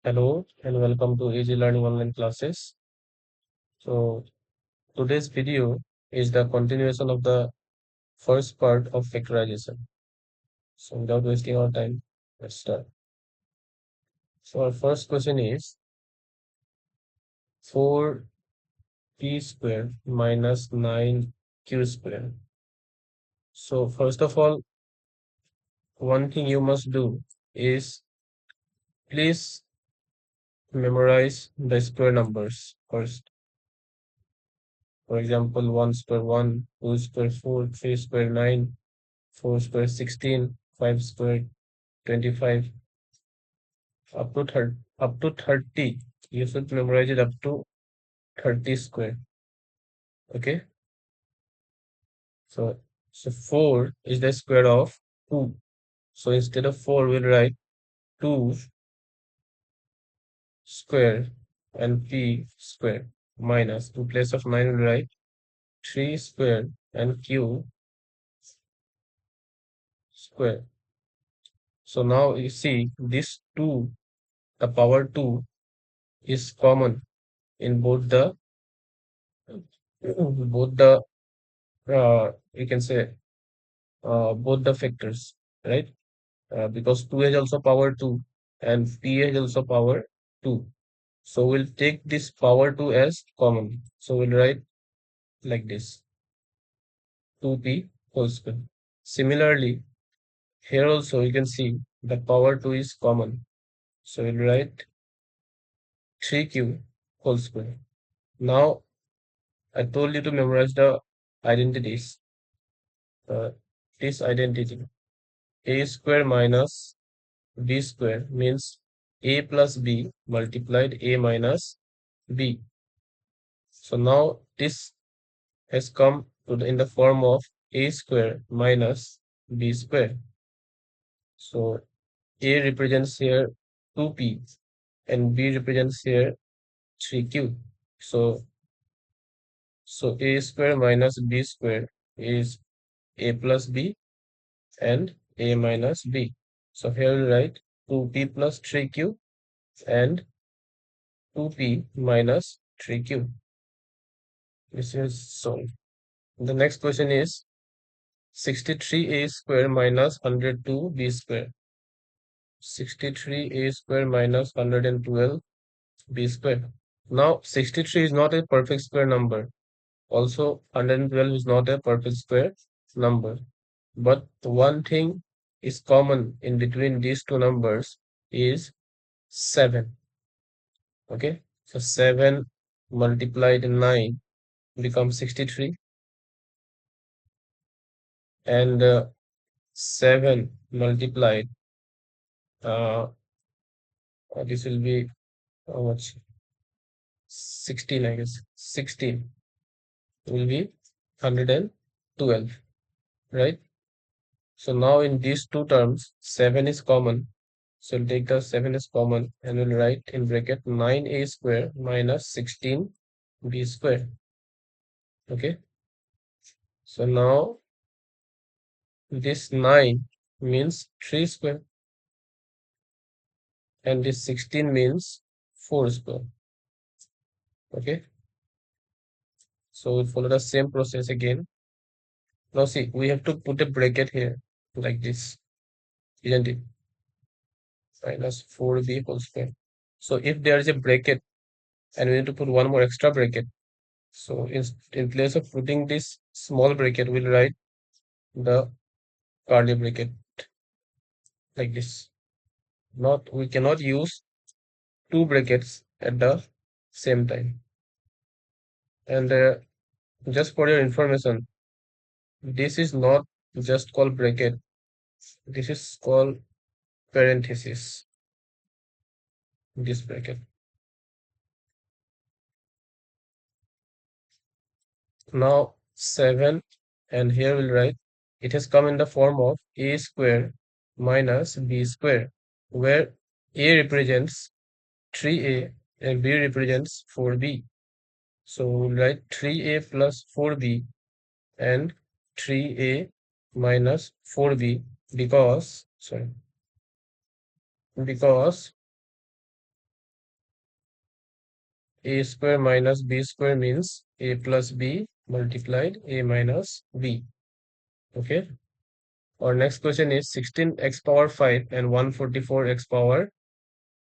Hello and welcome to Easy Learning Online Classes. So today's video is the continuation of the first part of factorization. So without wasting our time, let's start. So our first question is 4p square minus 9q square. So first of all, one thing you must do is please memorize the square numbers first. For example, 1 square 1, 2 square 4, 3 square 9, 4 square 16, 5 square 25, up to 30. You should memorize it up to 30 square. Okay. So 4 is the square of 2. So instead of 4, we'll write 2 square and p square minus, in place of 9, we'll write 3 square and q square. So now you see this 2, the power 2 is common in both the you can say both the factors, right? Because 2 is also power 2 and p is also power 2. So we'll take this power 2 as common. So we'll write like this, 2p whole square. Similarly, here also you can see the power 2 is common. So we'll write 3q whole square. Now, I told you to memorize the identities. This identity, a square minus b square means a plus b multiplied a minus b. So now this has come in the form of a square minus b square. So a represents here 2p and b represents here 3q. So a square minus b square is a plus b and a minus b. So here we write 2p plus 3q and 2p minus 3q. This is solved. The next question is 63a square minus 102b square. 63a square minus 112b square. Now 63 is not a perfect square number. Also 112 is not a perfect square number. But one thing is common in between these two numbers is 7. Okay, so 7 multiplied 9 becomes 63, and 7 multiplied uh, this will be how much, 16, I guess. 16 will be 112, right? So now in these two terms 7 is common, so we'll take the 7 is common and we'll write in bracket 9a square minus 16b square. Okay, so now this 9 means 3 square and this 16 means 4 square. Okay, so we'll follow the same process again. Now see, we have to put a bracket here like this, isn't it? Minus 4b whole square. So if there is a bracket and we need to put one more extra bracket, so in place of putting this small bracket, we'll write the curly bracket like this. We cannot use two brackets at the same time. And just for your information, this is not just called bracket. This is called parenthesis. This bracket. Now 7, and here we'll write it has come in the form of a square minus b square, where a represents 3a and b represents 4b. So we'll write 3a plus 4b and 3a minus 4b because A square minus B square means A plus B multiplied A minus B. Okay. Our next question is 16x power 5 and 144x power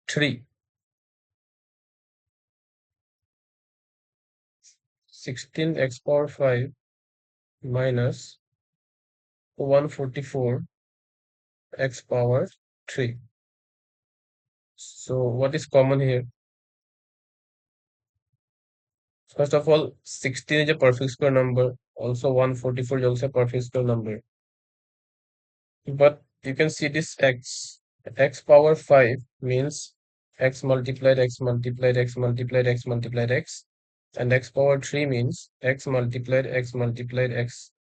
3. 16x power 5 minus 144x power 3. So what is common here? First of all, 16 is a perfect square number. Also, 144 is also a perfect square number. But you can see this x power 5 means x multiplied x multiplied x multiplied x multiplied x, and x power 3 means x multiplied x multiplied x.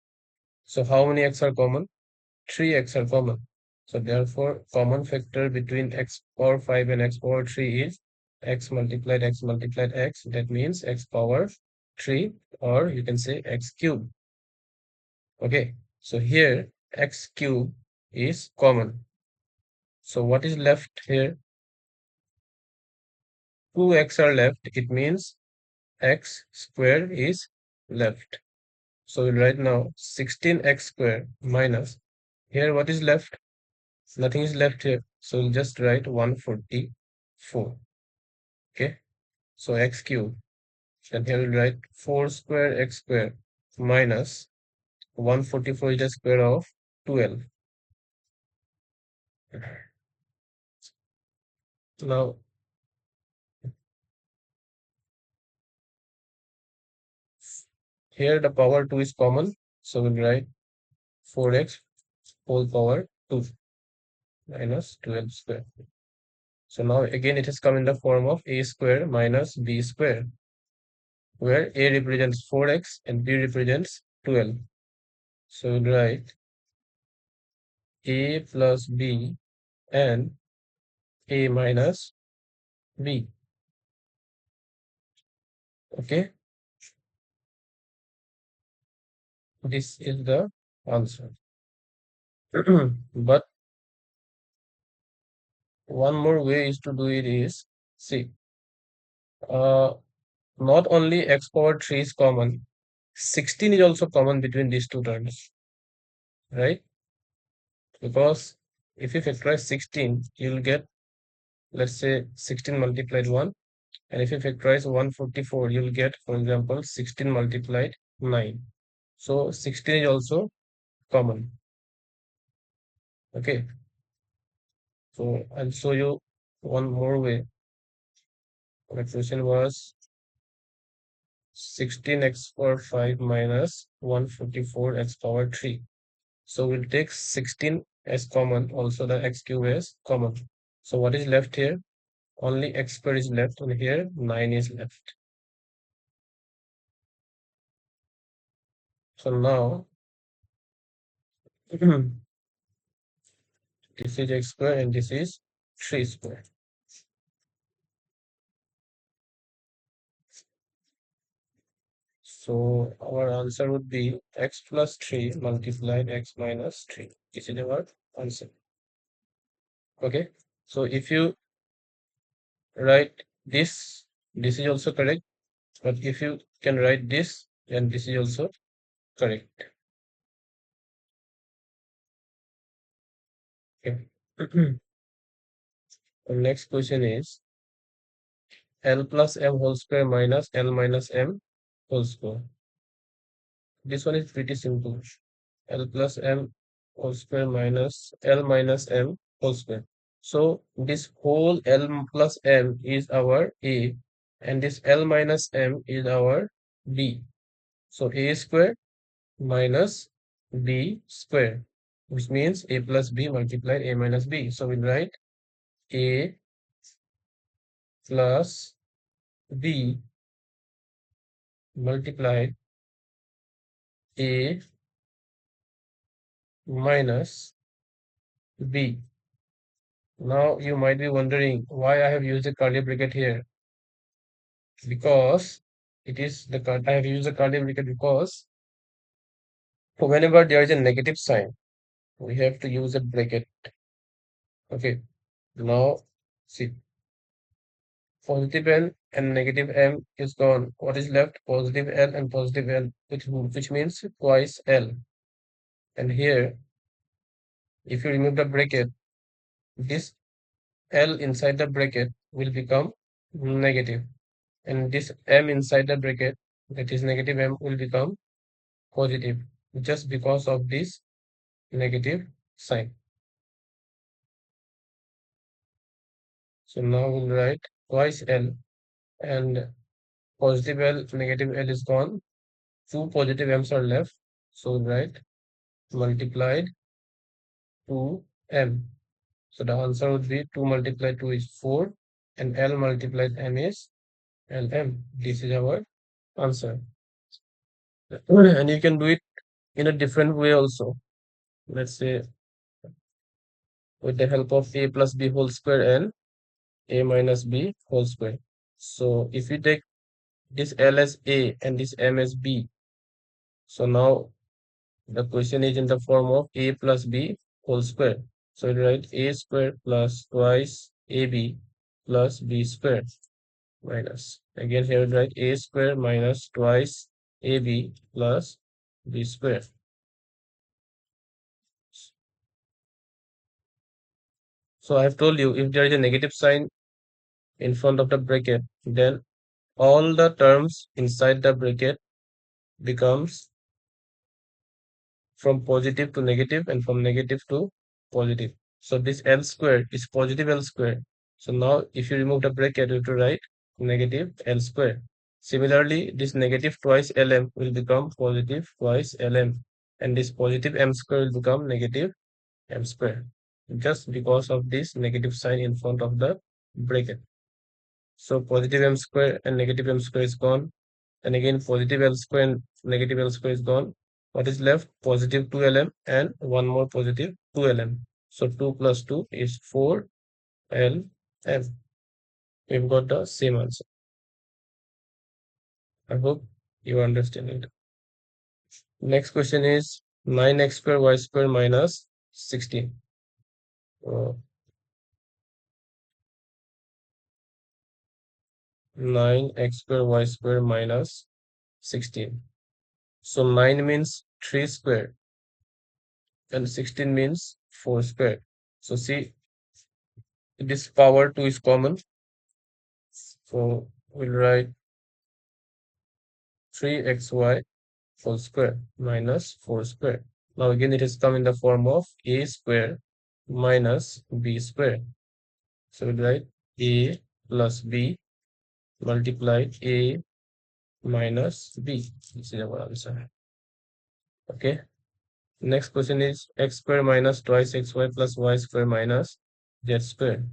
So how many x are common? 3x are common. So therefore, common factor between x power 5 and x power 3 is x multiplied x multiplied x. That means x power 3, or you can say x cube. Okay, so here x cube is common. So what is left here? 2x are left. It means x square is left. So right now 16x square minus, here what is left? Nothing is left here. So we'll just write 144. Okay. So x cube. And here we'll write 4 square x square minus 144 is the square of 12. Now here the power 2 is common. So we'll write 4x whole power 2 minus 12 square. So now again it has come in the form of a square minus b square, where a represents 4x and b represents 12. So we'll write a plus b and a minus b. Okay, this is the answer. But one more way is to do it is, see, uh, not only x power 3 is common, 16 is also common between these two terms, right? Because if you factorize 16, you'll get, let's say, 16 multiplied 1. And if you factorize 144, you'll get, for example, 16 multiplied 9. So 16 is also common. Okay. So I'll show you one more way. The question was 16x power 5 minus 144x power 3. So we'll take 16 as common, also the x cube as common. So what is left here? Only x square is left, and here 9 is left. So now this is x square and this is 3 square. So our answer would be x plus 3 multiplied x minus 3. This is our answer. Okay. So if you write this is also correct. But if you can write this, then this is also correct. Okay. The next question is L plus M whole square minus L minus M whole square. This one is pretty simple. L plus M whole square minus L minus M whole square. So this whole L plus M is our A, and this L minus M is our B. So A square minus B square, which means A plus B multiplied A minus B. So we'll write A plus B multiplied A minus B. Now you might be wondering why I have used a curly bracket here. Because I have used a curly bracket because whenever there is a negative sign, we have to use a bracket. Okay. Now see, Positive L and negative M is gone. What is left? Positive L and positive L, which means twice L. And here, if you remove the bracket, this L inside the bracket will become negative, and this M inside the bracket, that is negative M, will become positive just because of this negative sign. So now we'll write twice L, and positive L, negative L is gone. Two positive M's are left. So we'll write multiplied 2M. So the answer would be 2 multiplied 2 is 4, and L multiplied M is LM. This is our answer. And you can do it in a different way also. Let's say with the help of a plus b whole square and a minus b whole square. So if you take this L as a and this M as b, so now the question is in the form of a plus b whole square. So you write a square plus twice ab plus b square minus. Again here we write a square minus twice ab plus b square. So I have told you, if there is a negative sign in front of the bracket, then all the terms inside the bracket becomes from positive to negative and from negative to positive. So this L square is positive L square. So now if you remove the bracket, you have to write negative L square. Similarly, this negative twice Lm will become positive twice Lm, and this positive M square will become negative M square, just because of this negative sign in front of the bracket. So positive M square and negative M square is gone. And again, positive L square and negative L square is gone. What is left? Positive 2Lm and one more positive 2Lm. So 2 plus 2 is 4Lm. We've got the same answer. I hope you understand it. Next question is 9x square y square minus 16. Uh, 9x square y square minus 16. So 9 means 3 square and 16 means 4 square. So see, this power 2 is common. So we'll write 3xy whole square minus 4 square. Now again it has come in the form of a square minus b square. So we'll write a plus b multiplied a minus b. This is our answer. Okay. Next question is x square minus twice xy plus y square minus z square.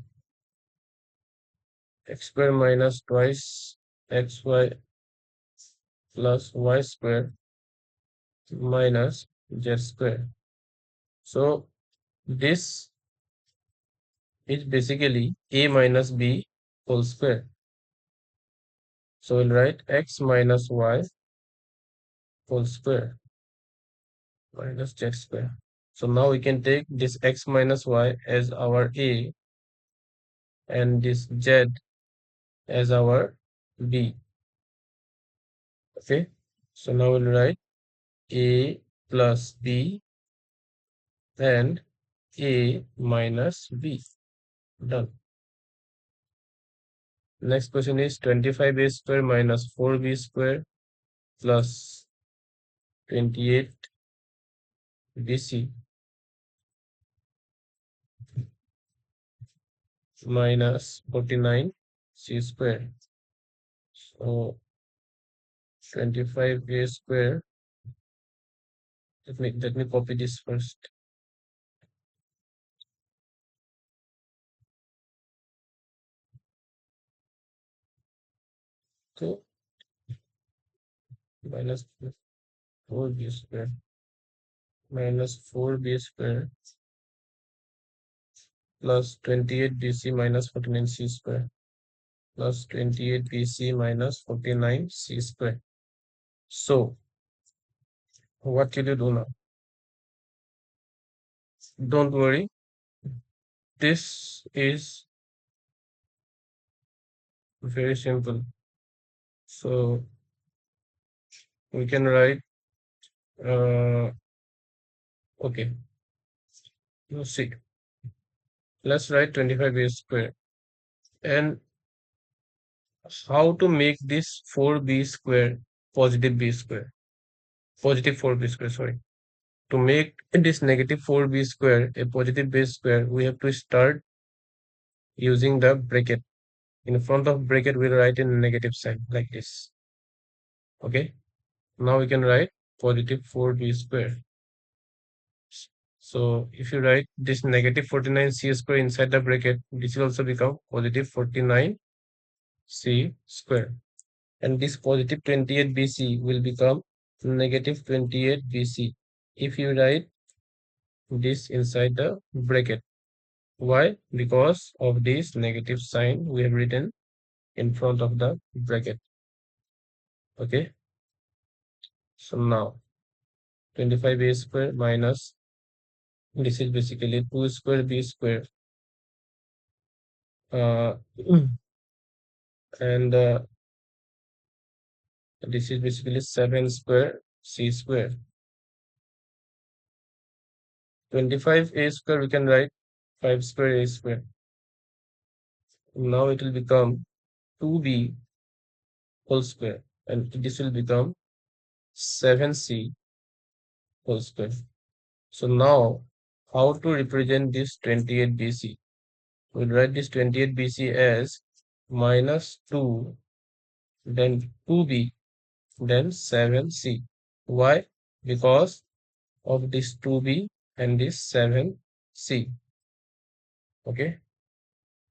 X square minus twice xy plus y square minus z square. So this is basically a minus b whole square. So we'll write x minus y whole square minus z square. So now we can take this x minus y as our a and this z as our b. Okay. So now we'll write a plus b and a minus b. Done. Next question is 25a square minus 4b square plus 28bc minus 49c square. So 25a square. Let me copy this first. So minus 4b square minus 4b square plus 28bc minus 49c square plus 28bc minus 49c square. So what will you do now? Don't worry. This is Very simple. So we can write, uh, okay, let's see. Let's write 25b square. And how to make this 4b square positive b square, positive 4b square, sorry. To make this negative 4b square a positive b square, we have to start using the bracket. In front of bracket, we'll write in negative sign like this. Okay. Now we can write positive 4b square. So if you write this negative 49c square inside the bracket, this will also become positive 49c square. And this positive 28bc will become negative 28bc if you write this inside the bracket. Why? Because of this negative sign we have written in front of the bracket. Okay. So now 25a square minus, this is basically 2 square b square, uh, and this is basically 7 square c square. 25a square we can write 5 square a square. Now it will become 2b whole square, and this will become 7c whole square. So now how to represent this 28bc? We'll write this 28bc as minus 2, then 2b, then 7c. Why? Because of this 2b and this 7c. Okay.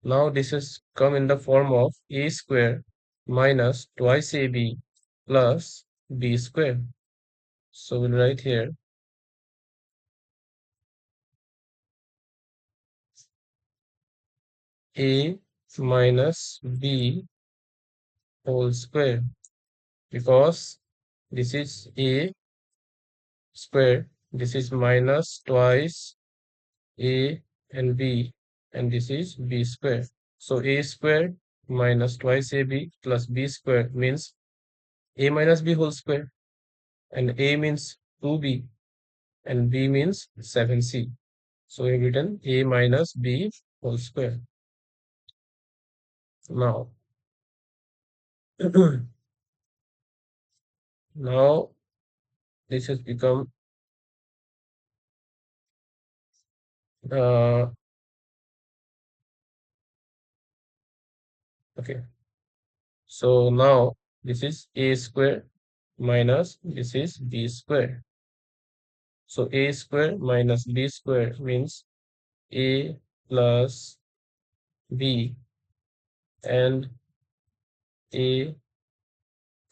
Now this has come in the form of a square minus twice ab plus b square. So we'll write here a minus b whole square, because this is a square, this is minus twice a and b, and this is b square. So a square minus twice ab plus b square means a minus b whole square, and a means 2b and b means 7c. So we have written a minus b whole square. Now, now this has become, uh, okay. So now this is a square minus this is b square. So a square minus b square means a plus b, and a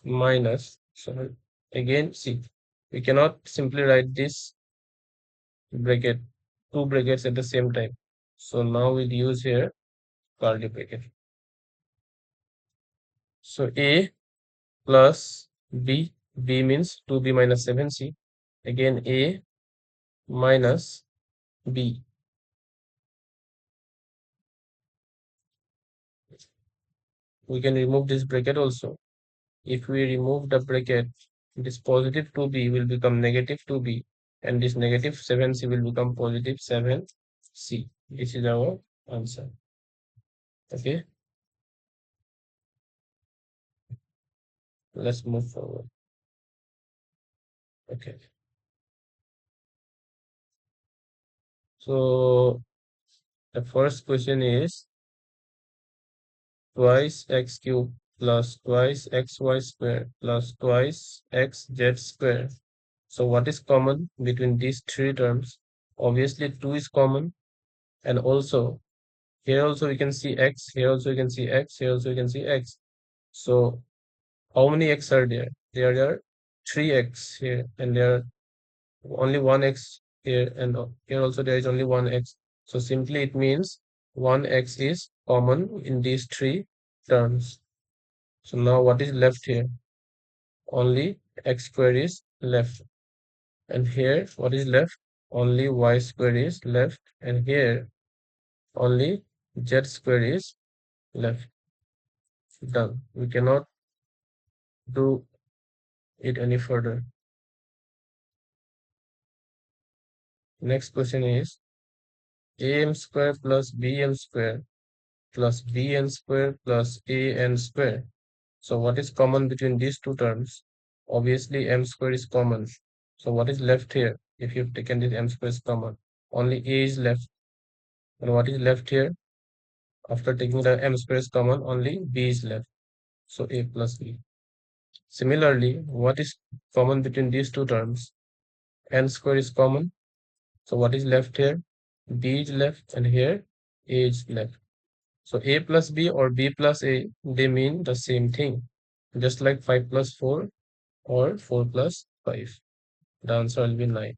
minus, so again see, we cannot simply write this bracket, two brackets at the same time. So now we'll use here curly bracket. So a plus b, b means 2b minus 7c, again a minus b. We can remove this bracket also. If we remove the bracket, this positive 2b will become negative 2b, and this negative 7c will become positive 7c. This is our answer. Okay, let's move forward. Okay, so the first question is twice x cube plus twice xy square plus twice xz square. So what is common between these three terms? Obviously 2 is common, and also here also we can see x, here also we can see x, here also we can see x. So how many x are there? There are 3x here, and there are only 1x here, and here also there is only 1x. So simply it means 1x is common in these three terms. So now what is left here? Only x square is left. And here what is left? Only y square is left. And here only z square is left. Done. We cannot do it any further. Next question is am square plus bm square plus bn square plus an square. So what is common between these two terms? Obviously m square is common. So what is left here? If you've taken this m square is common, only a is left. And what is left here? After taking the m square is common, only b is left. So a plus b. Similarly, what is common between these two terms? N square is common. So what is left here? B is left and here A is left. So A plus B or B plus A, they mean the same thing. Just like 5 plus 4 or 4 plus 5. The answer will be 9.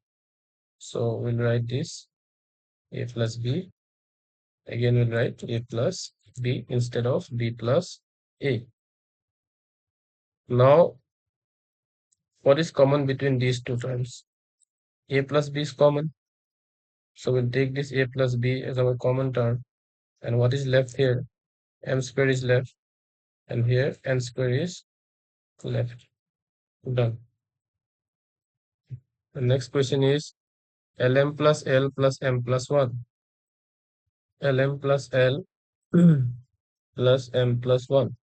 So we'll write this A plus B. Again we'll write A plus B instead of B plus A. Now what is common between these two terms? A plus B is common. So we'll take this A plus B as our common term. And what is left here? M square is left. And here n square is left. Done. The next question is Lm plus L plus M plus 1. Lm plus L plus M plus 1.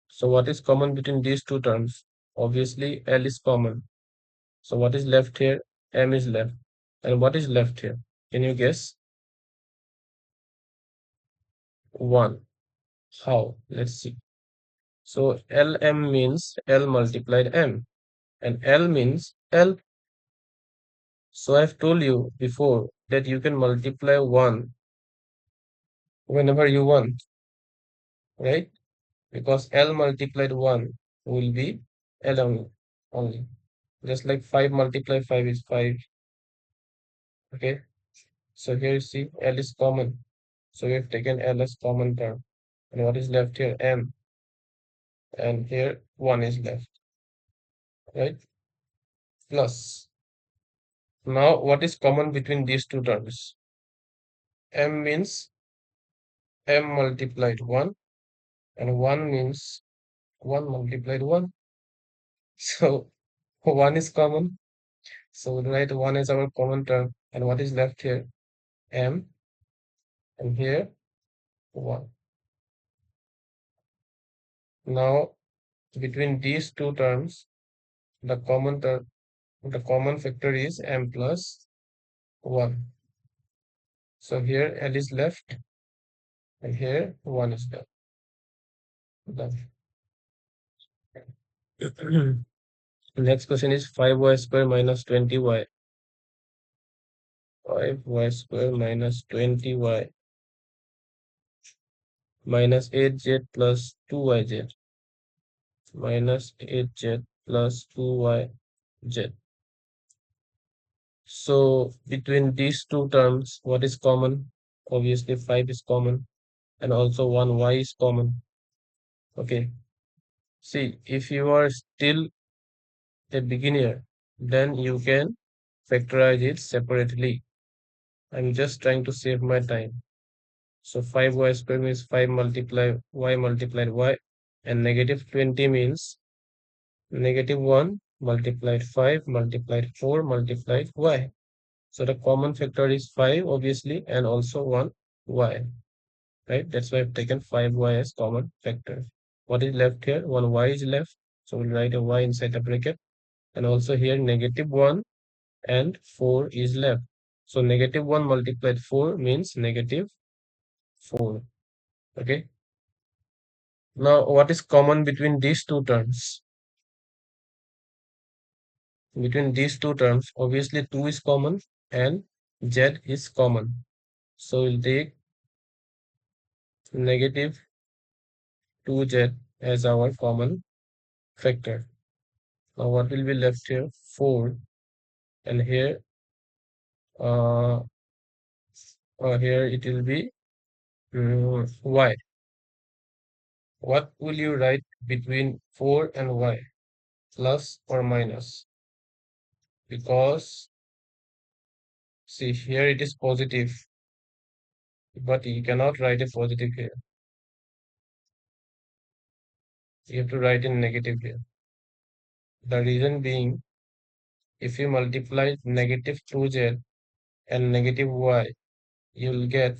So what is common between these two terms? Obviously L is common. So what is left here? M is left. And what is left here? Can you guess? 1. How? Let's see. So Lm means L multiplied M. And L means L. So I've told you before that you can multiply 1 whenever you want, right? Because L multiplied 1 will be L only. Just like 5 multiplied 5 is 5. Okay. So here you see L is common. So we have taken L as common term. And what is left here? M. And here 1 is left. Right? Plus. Now what is common between these two terms? M means M multiplied 1. And 1 means 1 multiplied 1. So 1 is common. So we'll write 1 as our common term. And what is left here? M. And here 1. Now between these two terms, the common factor is m plus 1. So here L is left and here 1 is left. Done. Next question is 5y square minus 20y. 5y square minus 20y minus 8z plus 2yz minus 8z plus 2yz. So between these two terms, what is common? Obviously 5 is common and also 1y is common. Okay. See, if you are still a beginner, then you can factorize it separately. I'm just trying to save my time. So 5y square means 5 multiplied y, and negative 20 means negative 1 multiplied 5 multiplied 4 multiplied y. So the common factor is 5 obviously and also 1y, right? That's why I've taken 5y as common factor. What is left here? 1y is left. So we'll write a y inside the bracket. And also here negative 1 and 4 is left. So negative 1 multiplied 4 means negative 4. Okay. Now what is common between these two terms? Between these two terms, obviously 2 is common and z is common. So we'll take negative 2z as our common factor. Now what will be left here? 4. And uh, here it will be y. What will you write between 4 and y? Plus or minus? Because see here it is positive. but you cannot write a positive here. You have to write in negative here. The reason being, if you multiply negative 2z and negative y, you will get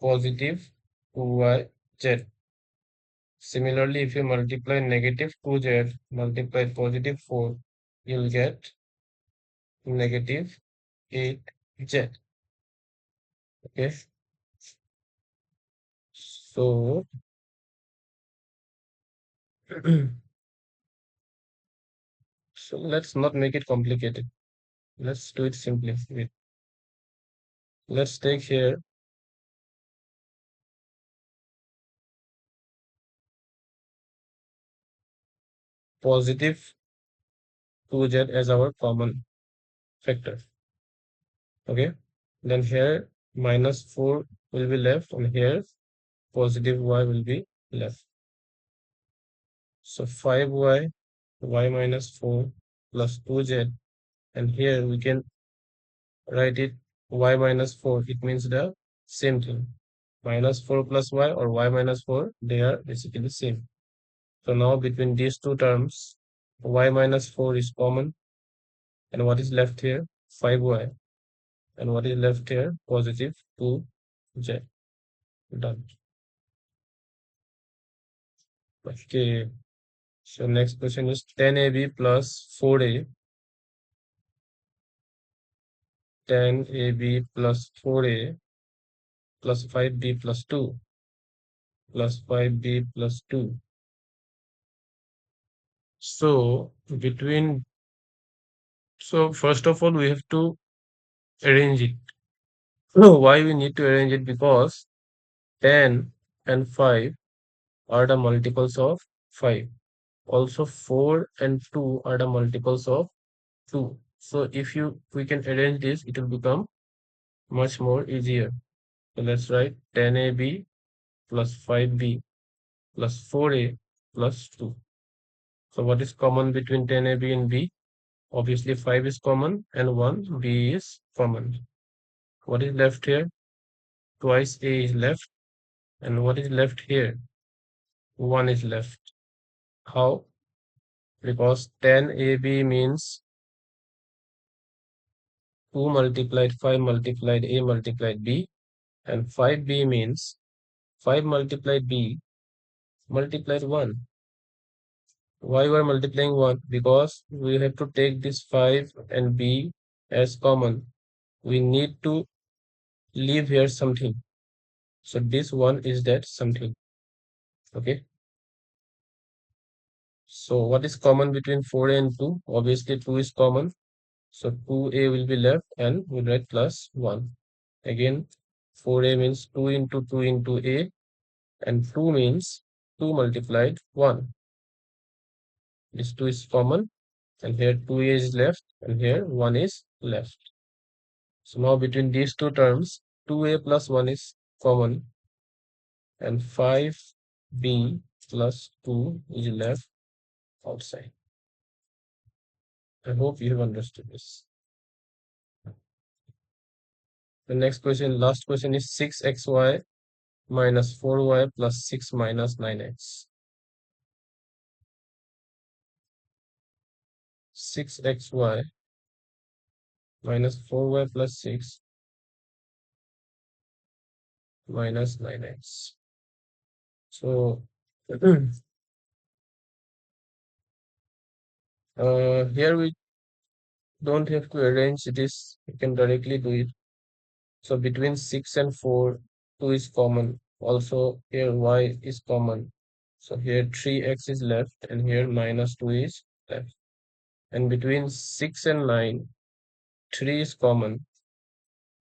positive 2yz. Similarly, if you multiply negative 2z multiply positive 4, you'll get negative 8z. Okay, so so let's not make it complicated. Let's do it simply. Wait, let's take here positive 2z as our common factor. Okay, then here minus 4 will be left, and here positive y will be left. So 5y, y minus 4 plus 2z, and here we can write it y minus 4. It means the same thing. Minus 4 plus y or y minus 4, they are basically the same. So now between these two terms, y minus 4 is common. And what is left here? 5y. And what is left here? Positive 2z. Done. Okay. So next question is 10ab plus 4a. 10ab plus 4a plus 5b plus 2 plus 5b plus 2. So between so first of all we have to arrange it. So why we need to arrange it? Because 10 and 5 are the multiples of 5. Also 4 and 2 are the multiples of 2. So if we can arrange this, it will become much more easier. So let's write 10ab plus 5b plus 4a plus 2. So what is common between 10ab and b? Obviously 5 is common and 1 b is common. What is left here? Twice a is left, and what is left here? 1 is left. How? Because 10ab means 2 multiplied 5 multiplied a multiplied b, and 5b means 5 multiplied b multiplied 1. Why we are multiplying 1? Because we have to take this 5 and b as common. We need to leave here something. So this 1 is that something. Okay. So what is common between 4 and 2? Obviously 2 is common. So 2a will be left, and we'll write plus 1. Again, 4a means 2 into 2 into a, and 2 means 2 multiplied 1. This 2 is common, and here 2a is left, and here 1 is left. So now between these two terms, 2a plus 1 is common, and 5b plus 2 is left outside. I hope you have understood this. The next question, last question is 6xy minus 4y plus 6 minus 9x. 6xy minus 4y plus 6 minus 9x. So here we don't have to arrange this, we can directly do it. So between 6 and 4, 2 is common. Also here y is common. So here 3x is left, and here minus 2 is left. And between 6 and 9, 3 is common,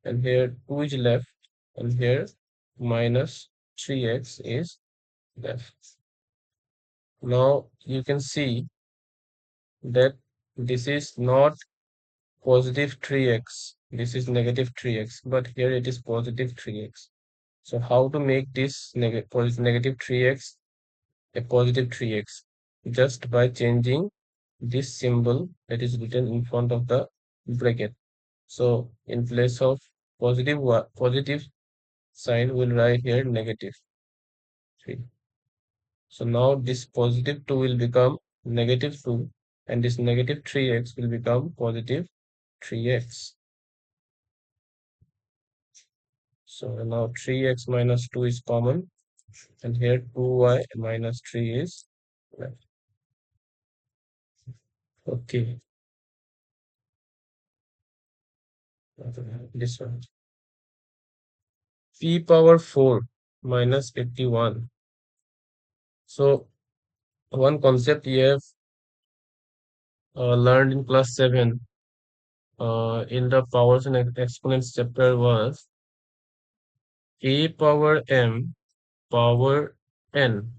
and here 2 is left, and here minus 3x is left. Now you can see that this is not positive 3x, this is negative 3x, but here it is positive 3x. So how to make this negative 3x a positive 3x? Just by changing this symbol that is written in front of the bracket. So in place of positive sign, we'll write here negative 3. So now this positive 2 will become negative 2, and this negative 3x will become positive 3x. So now 3x minus 2 is common, and here 2y minus 3 is left. Okay, this one. P power 4 minus 81. So one concept you have learned in class 7 in the powers and exponents chapter was a power m power n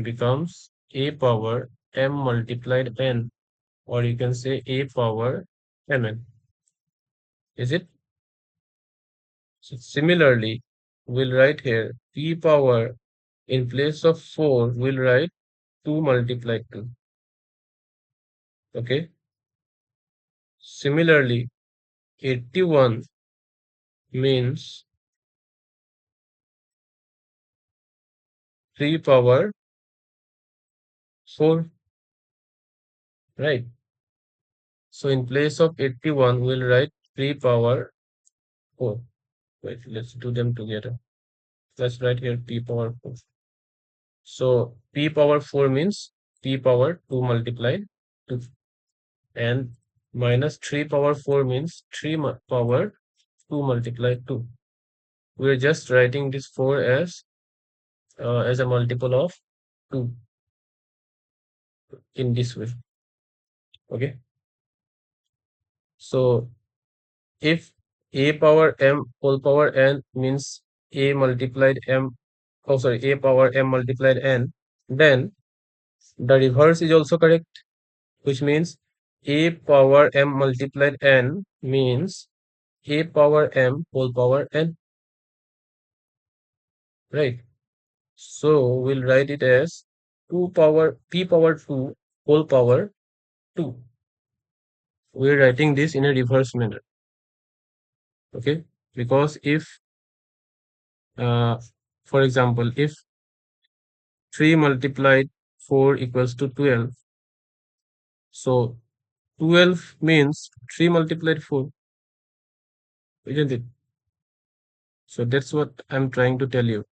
becomes a power m multiplied n, or you can say a power mn. Is it? So similarly, we'll write here p power, in place of 4, we'll write 2 multiplied 2. Okay. Similarly, 81 means 3 power 4, right? So in place of 81, we'll write 3 power 4. Wait, let's do them together. Let's write here p power 4. So p power 4 means p power 2 multiplied 2. And minus 3 power 4 means 3 power 2 multiplied 2. We're just writing this 4 as a multiple of 2 in this way. Okay. So if a power m whole power n means a multiplied m, oh sorry, a power m multiplied n, then the reverse is also correct, which means a power m multiplied n means a power m whole power n, right? So we'll write it as 2 power p power 2 whole power 2. We're writing this in a reverse manner, okay? Because if, uh, for example, if 3 multiplied 4 equals to 12, so 12 means 3 multiplied 4, isn't it? So that's what I'm trying to tell you.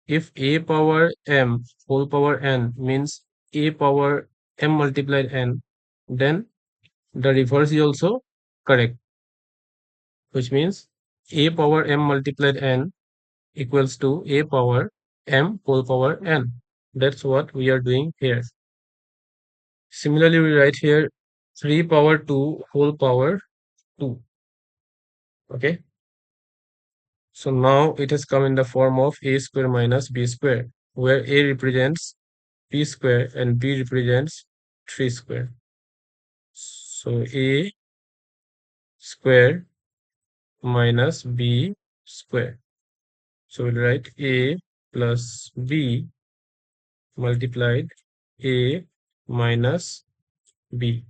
If a power m whole power n means a power m multiplied n, then the reverse is also correct, which means a power m multiplied n equals to a power m whole power n. That's what we are doing here. Similarly, we write here 3 power 2 whole power 2. Okay. So now it has come in the form of a square minus b square, where a represents b square and b represents 3 square. So a square minus b square. So we'll write a plus b multiplied a minus b.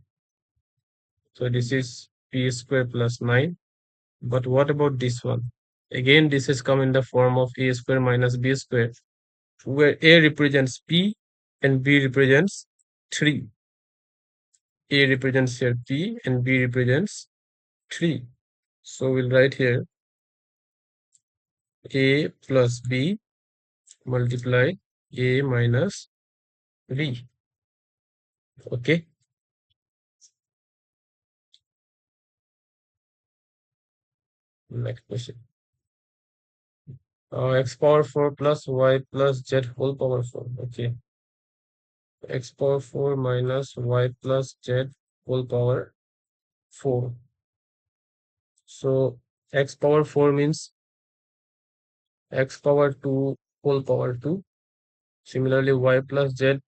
So this is p square plus 9. But what about this one? Again, this has come in the form of a square minus b square, where a represents p and b represents 3. A represents here p and b represents 3. So we'll write here a plus b multiplied a minus b. Okay. Next question. X power 4 plus y plus z whole power 4. Okay. X power 4 minus y plus z whole power 4. So x power 4 means x power 2 whole power 2. Similarly, y plus z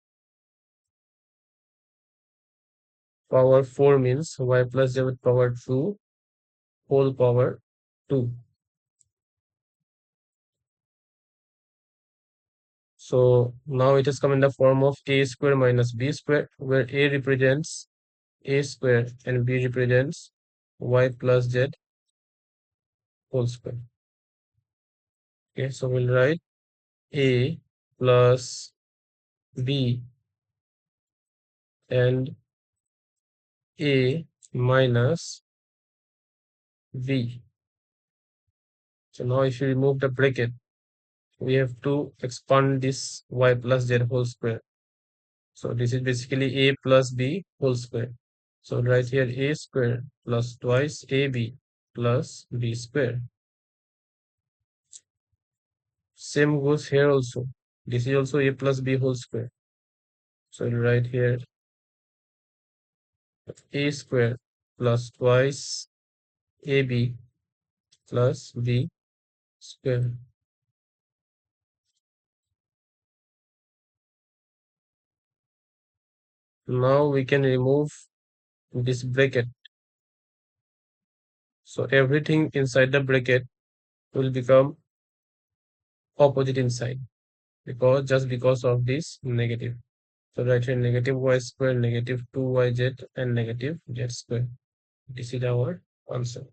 power 4 means y plus z power 2 whole power 2. So now it has come in the form of a square minus b square, where a represents a square and b represents y plus z whole square. Okay, so we'll write A plus B and A minus B. So now if you remove the bracket, we have to expand this y plus z whole square. So this is basically a plus b whole square. So right here a square plus twice ab plus b square. Same goes here also. This is also a plus b whole square. So right here a square plus twice ab plus b square. Now we can remove this bracket. So everything inside the bracket will become opposite inside because of this negative. So right here negative y square, negative 2yz and negative z square. This is our answer.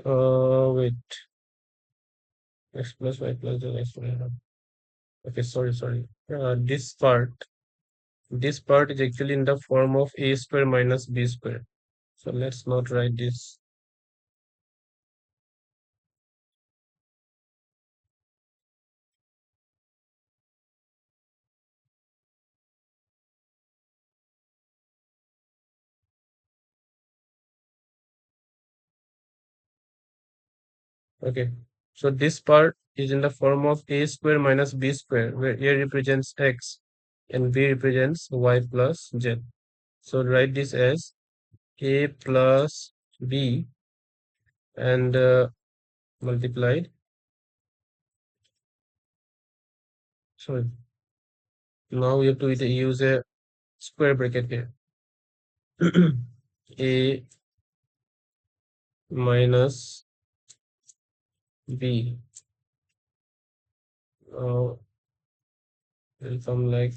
Wait, x plus y plus z x square. Okay, sorry. This part is actually in the form of a square minus b square. So let's not write this. Okay, so this part is in the form of a square minus b square, where a represents x and b represents y plus z. So write this as a plus b and multiplied. So now we have to use a square bracket here. A minus b will come like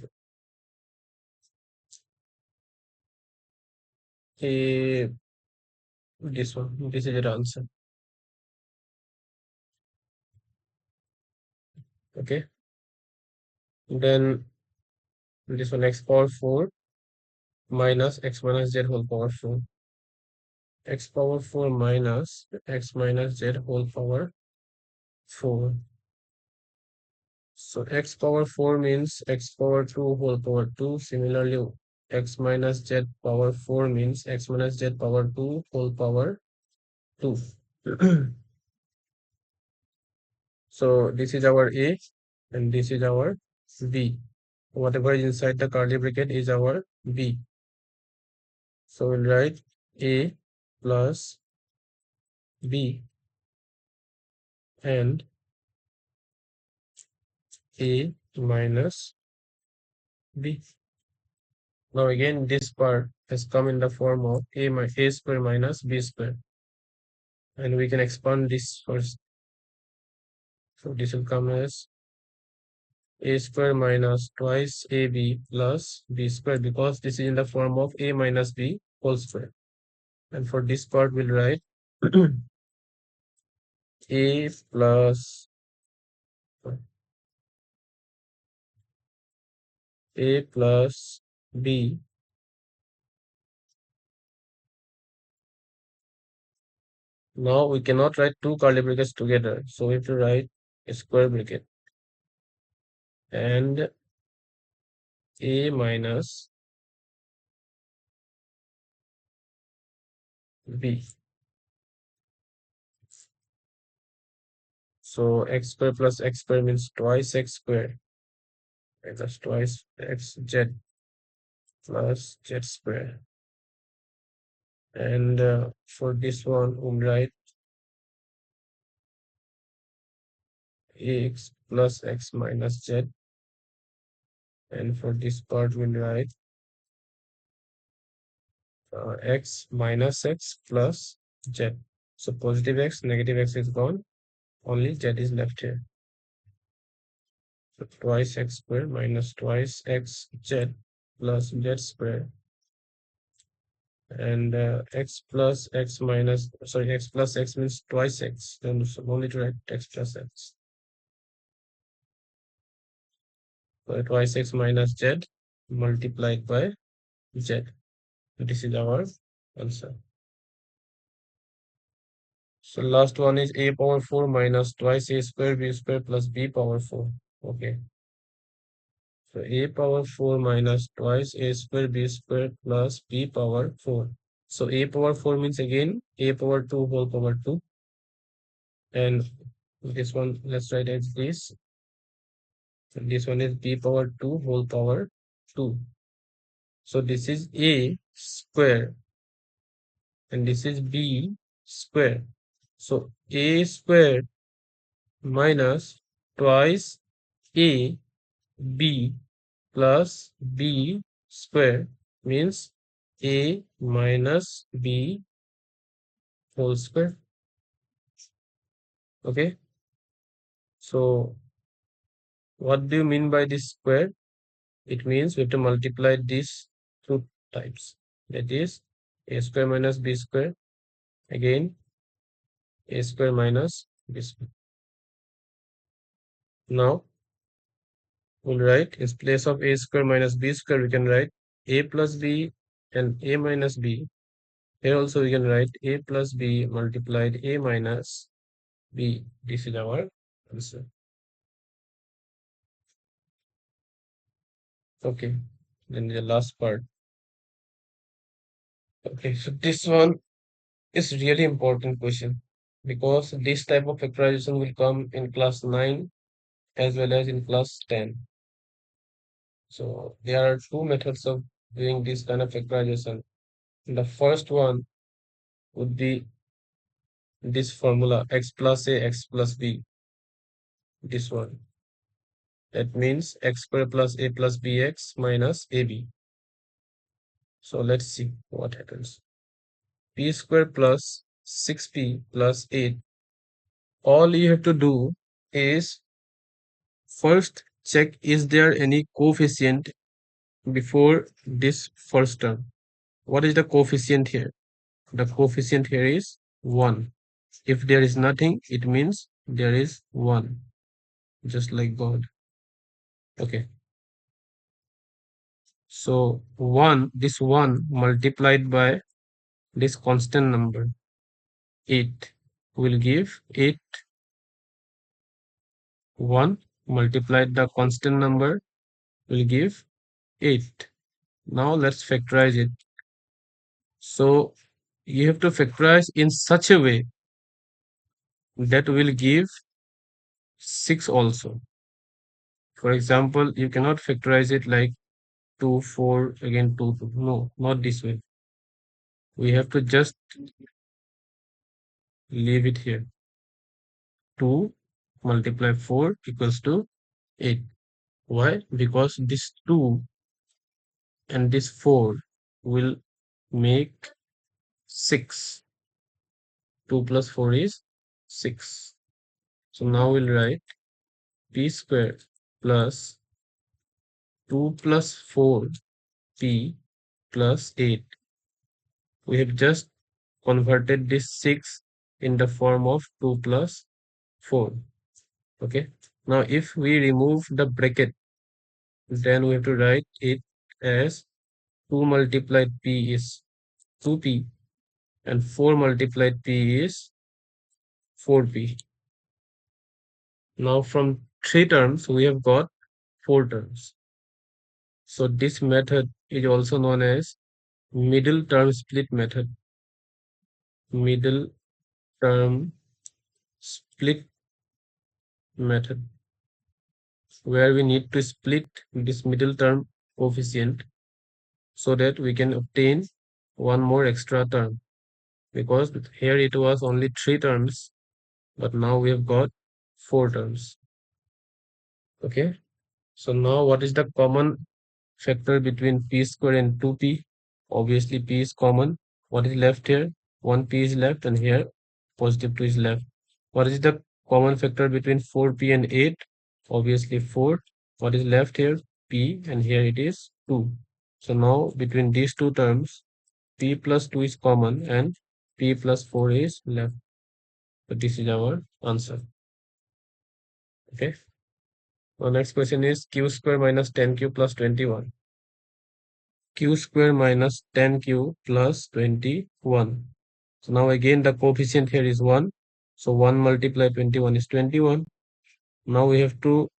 a this one. This is your answer. Okay. Then this one x power 4 minus x minus z whole power 4. X power 4 minus x minus z whole power 4. So x power 4 means x power 2 whole power 2. Similarly, x minus z power 4 means x minus z power 2 whole power 2. So this is our A and this is our B. Whatever is inside the curly bracket is our B. So we'll write A plus B and A minus B. Now again, this part has come in the form of A square minus B square. And we can expand this first. So this will come as a square minus twice ab plus b square, because this is in the form of a minus b whole square. And for this part, we'll write a plus a plus b Now we cannot write two curly brackets together, so we have to write a square bracket and a minus b. So x square plus x square means twice x square minus twice x z plus z square. And for this one, we'll write x plus x minus z. And for this part, we'll write x minus x plus z. So positive x, negative x is gone. Only z is left here. So twice x square minus twice x z plus z square and x plus x minus, sorry, x plus x means twice x, then so no need to write x plus x. So twice x minus z multiplied by z. This is our answer. So last one is a power 4 minus twice a square b square plus b power 4. Okay. So a power 4 minus twice a square b square plus b power 4. So a power 4 means again a power 2 whole power 2. And this one, let's write as this. So this one is b power 2 whole power 2. So this is a square and this is b square. So a square minus twice a b plus b square means a minus b whole square. Okay. So what do you mean by this square? It means we have to multiply these two types. That is a square minus b square. Again, a square minus b square. Now, we'll write in place of a square minus b square, we can write a plus b and a minus b. Here also we can write a plus b multiplied a minus b. This is our answer. Okay, then the last part. Okay, so this one is really important question because this type of factorization will come in class 9 as well as in class 10. So there are two methods of doing this kind of factorization. The first one would be this formula x plus a x plus b. This one. That means x square plus a plus bx minus ab. So let's see what happens. P square plus 6p plus 8. All you have to do is first check is there any coefficient before this first term. What is the coefficient here? The coefficient here is 1. If there is nothing, it means there is 1, just like God. Okay. So 1, this 1 multiplied by this constant number 8 will give 8. 1 multiplied the constant number will give 8. Now let's factorize it. So you have to factorize in such a way that will give 6 also. For example, you cannot factorize it like 2, 4, again 2, 2. No, not this way. We have to just leave it here. 2 multiply 4 equals to 8. Why? Because this 2 and this 4 will make 6. 2 plus 4 is 6. So now we'll write p square plus 2 plus 4p plus 8. We have just converted this 6 in the form of 2 plus 4. Okay. Now if we remove the bracket, then we have to write it as 2 multiplied p is 2p and 4 multiplied p is 4p. Now from 3 terms, we have got 4 terms. So this method is also known as middle term split method. Middle term split method, where we need to split this middle term coefficient so that we can obtain one more extra term, because here it was only 3 terms, but now we have got 4 terms. Okay, so now what is the common factor between p square and 2p? Obviously p is common. What is left here? 1p is left, and here positive 2 is left. What is the common factor between 4p and 8? Obviously 4. What is left here? P, and here it is 2. So now between these two terms, p plus 2 is common and p plus 4 is left. So this is our answer. Okay. The next question is q square minus 10q plus 21. Q square minus 10q plus 21. So now again the coefficient here is 1. So 1 multiplied 21 is 21. Now we have to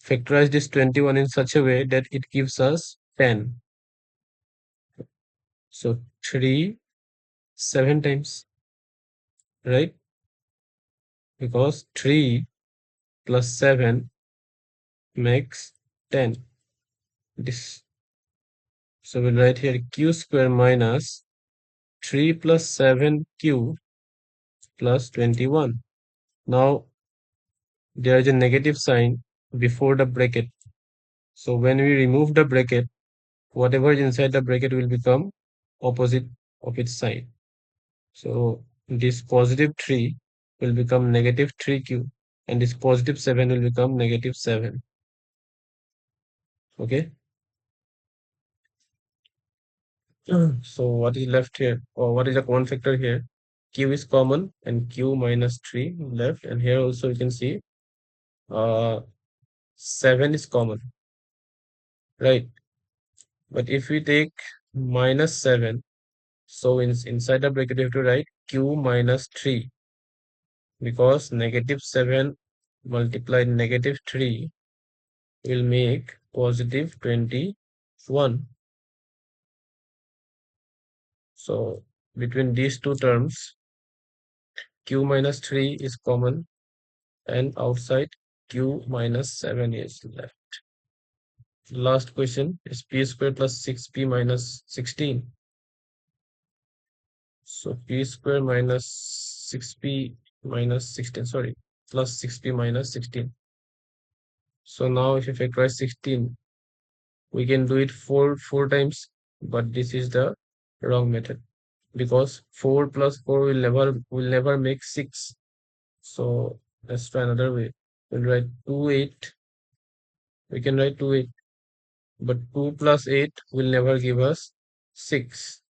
factorize this 21 in such a way that it gives us 10. So 3, 7 times, right? Because 3 plus 7 makes 10. This. So we'll write here q square minus 3 plus 7q plus 21. Now there is a negative sign before the bracket. So when we remove the bracket, whatever is inside the bracket will become opposite of its sign. So this positive 3 will become negative 3q and this positive 7 will become negative 7. Okay. So what is left here, or what is a common factor here? Q is common and q minus 3 left, and here also you can see 7 is common, right? But if we take minus 7, so inside the bracket you have to write q minus 3, because negative 7 multiplied negative 3 will make positive 21. So between these two terms, q minus 3 is common and outside q minus 7 is left. Last question is p square plus 6p minus 16. So p square minus 6p minus 16, sorry, plus 6p minus 16. So now if you factorize 16, we can do it four times, but this is the wrong method, because 4 plus 4 will never make 6. So let's try another way. We'll write 2 8. We can write 2 8, but 2 plus 8 will never give us 6.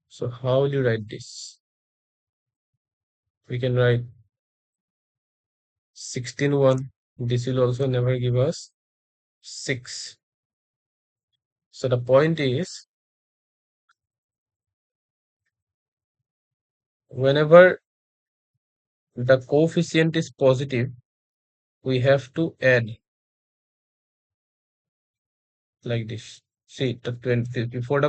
So how will you write this? We can write 16 1. This will also never give us 6. So the point is, whenever the coefficient is positive, we have to add like this. See, the 20 before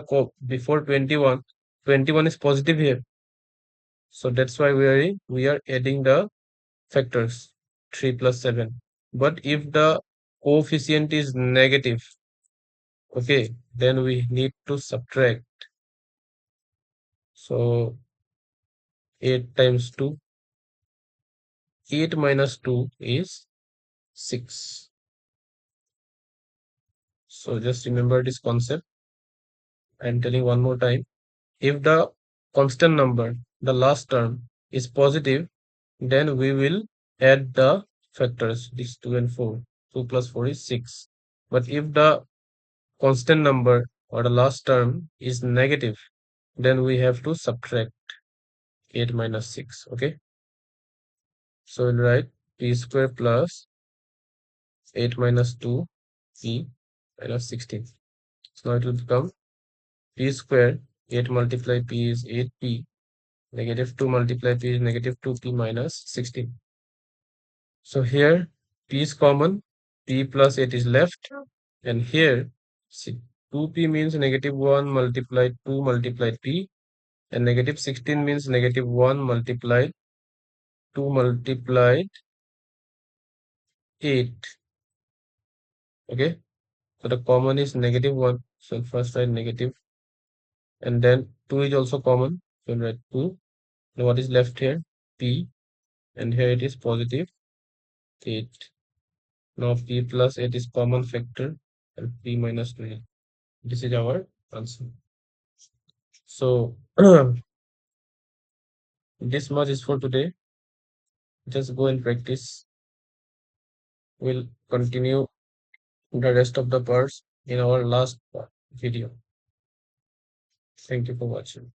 before 21, 21 is positive here. So that's why we are adding the factors 3 plus 7. But if the coefficient is negative, okay, then we need to subtract. So 8 times 2, 8 minus 2 is 6. So just remember this concept. I'm telling one more time. If the constant number, the last term, is positive, then we will add the factors, these 2 and 4. 2 plus 4 is 6. But if the constant number or the last term is negative, then we have to subtract 8 minus 6. Okay. So we'll write p square plus 8 minus 2 p minus 16. So now it will become p square, 8 multiplied p is 8p, negative 2 multiplied p is negative 2p minus 16. So here p is common, p plus 8 is left, and here see, 2p means negative 1 multiplied 2 multiplied p, and negative 16 means negative 1 multiplied 2 multiplied 8. Okay, so the common is negative 1. So first write negative, and then 2 is also common. So write 2. Now what is left here? P, and here it is positive 8. Now p plus 8 is common factor, and p minus 2. This is our answer. So this much is for today. Just go and practice. We'll continue the rest of the parts in our last video. Thank you for watching.